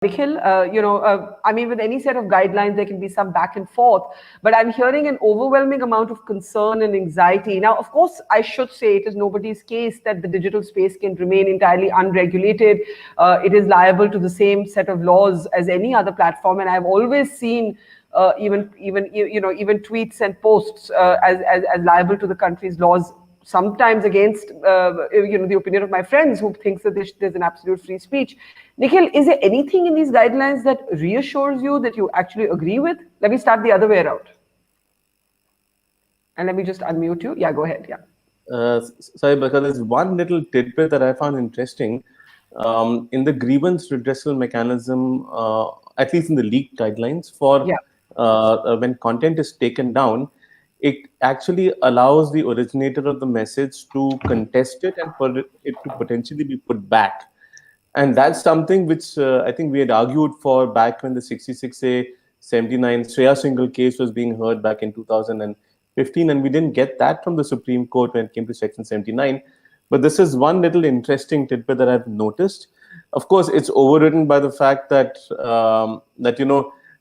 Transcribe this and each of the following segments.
Nikhil, I mean, with any set of guidelines, there can be some back and forth, but I'm hearing an overwhelming amount of concern and anxiety. Now, of course, I should say it is nobody's case that the digital space can remain entirely unregulated. It is liable to the same set of laws as any other platform, and I've always seen even tweets and posts as liable to the country's laws, sometimes against the opinion of my friends who thinks that there's an absolute free speech. Nikhil, is there anything in these guidelines that reassures you, that you actually agree with? Let me start the other way around. And let me just unmute you. Yeah, go ahead. Yeah. Sorry, because there's one little tidbit that I found interesting. In the grievance redressal mechanism, at least in the leaked guidelines, for when content is taken down, it actually allows the originator of the message to contest it and for it to potentially be put back. And that's something which I think we had argued for back when the 66A 79 Shreya Singhal case was being heard back in 2015, and we didn't get that from the Supreme Court when it came to Section 79. But this is one little interesting tidbit that I've noticed. Of course, it's overridden by the fact that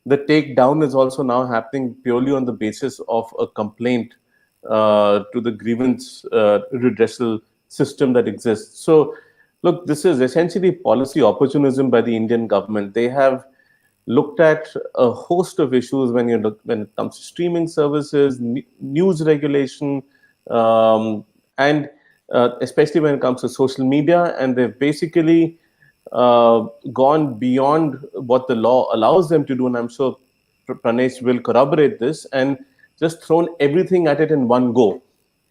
the takedown is also now happening purely on the basis of a complaint to the grievance redressal system that exists. So, look, this is essentially policy opportunism by the Indian government. They have looked at a host of issues when it comes to streaming services, news regulation, and especially when it comes to social media, and they've basically gone beyond what the law allows them to do, and I'm sure Pranesh will corroborate this, and just thrown everything at it in one go.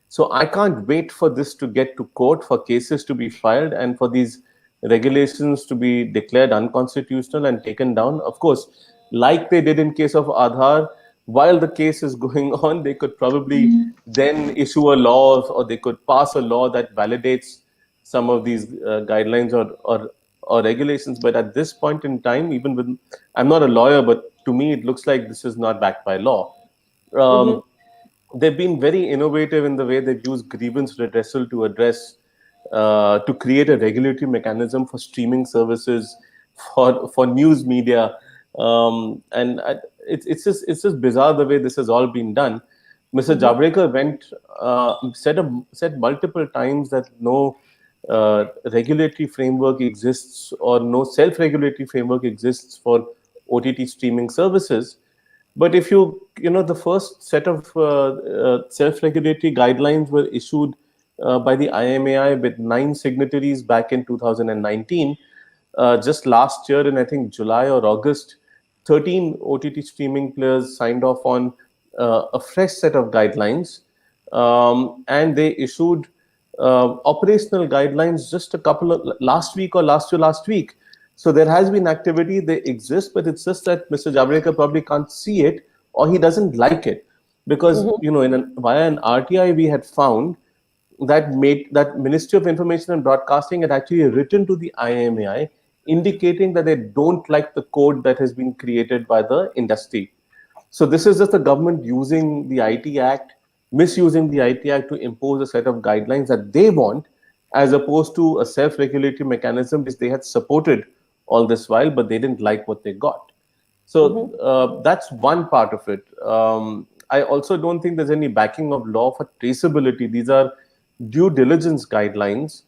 So I can't wait for this to get to court, for cases to be filed, and for these regulations to be declared unconstitutional and taken down. Of course, like they did in case of Aadhaar, while the case is going on, they could probably then issue a law, or they could pass a law that validates some of these guidelines or regulations. But at this point in time, even with, I'm not a lawyer, but to me, it looks like this is not backed by law. They've been very innovative in the way they've used grievance redressal to address, to create a regulatory mechanism for streaming services, for news media, and it's just bizarre the way this has all been done. Mr. Javadekar said multiple times that no regulatory framework exists, or no self-regulatory framework exists for OTT streaming services. But if the first set of self-regulatory guidelines were issued by the IMAI with 9 signatories back in 2019. Just last year, in I think July or August, 13 OTT streaming players signed off on a fresh set of guidelines, and they issued operational guidelines just a couple of last week. So there has been activity, they exist, but it's just that Mr. Javadekar probably can't see it, or he doesn't like it. Because, via an RTI, we had found that Ministry of Information and Broadcasting had actually written to the IMAI, indicating that they don't like the code that has been created by the industry. So this is just the government using the IT Act, misusing the IT Act to impose a set of guidelines that they want, as opposed to a self-regulatory mechanism which they had supported all this while, but they didn't like what they got. So that's one part of it. I also don't think there's any backing of law for traceability. These are due diligence guidelines,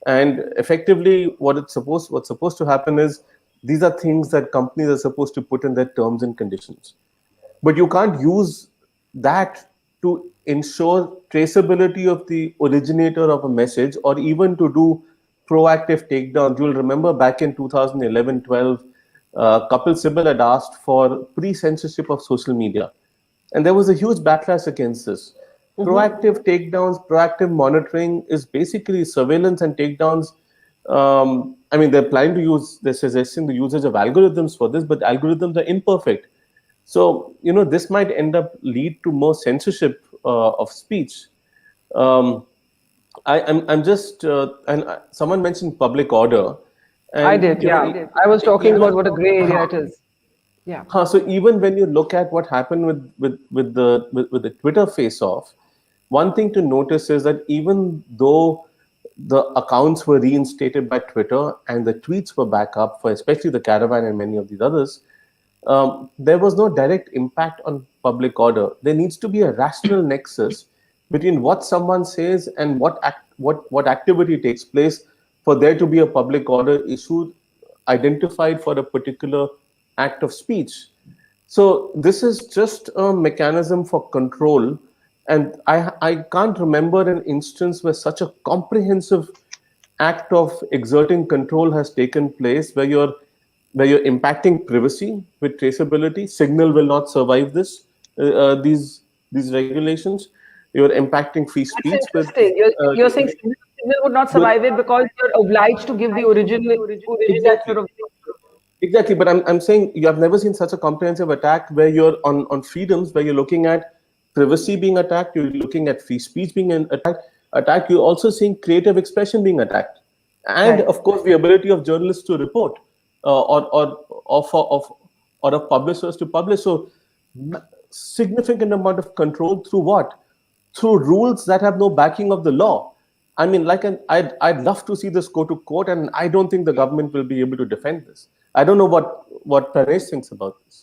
and effectively what's supposed to happen is these are things that companies are supposed to put in their terms and conditions. But you can't use that to ensure traceability of the originator of a message, or even to do proactive takedowns. You'll remember back in 2011-12, Kapil Sibal had asked for pre-censorship of social media. And there was a huge backlash against this. Proactive takedowns, proactive monitoring is basically surveillance and takedowns. They're suggesting the usage of algorithms for this, but algorithms are imperfect. So, this might lead to more censorship of speech. And someone mentioned public order. And, I did. I was talking about what a gray area it is. Yeah. So even when you look at what happened with the Twitter face-off, one thing to notice is that even though the accounts were reinstated by Twitter and the tweets were back up for especially the Caravan and many of these others, there was no direct impact on public order. There needs to be a rational nexus between what someone says and what activity takes place for there to be a public order issue identified for a particular act of speech. So this is just a mechanism for control. And I can't remember an instance where such a comprehensive act of exerting control has taken place where you're impacting privacy with traceability. Signal will not survive these regulations. You're impacting free That's speech with interesting. You're saying Signal would not survive it because you're obliged to give the original exact sort of. Exactly, but I'm saying you have never seen such a comprehensive attack where you're on freedoms, where you're looking at privacy being attacked, you're looking at free speech being attacked. You're also seeing creative expression being attacked, and Right. of course the ability of journalists to report, or of publishers to publish. So significant amount of control through what? Through rules that have no backing of the law. I mean, I'd love to see this go to court, and I don't think the government will be able to defend this. I don't know what Paresh thinks about this.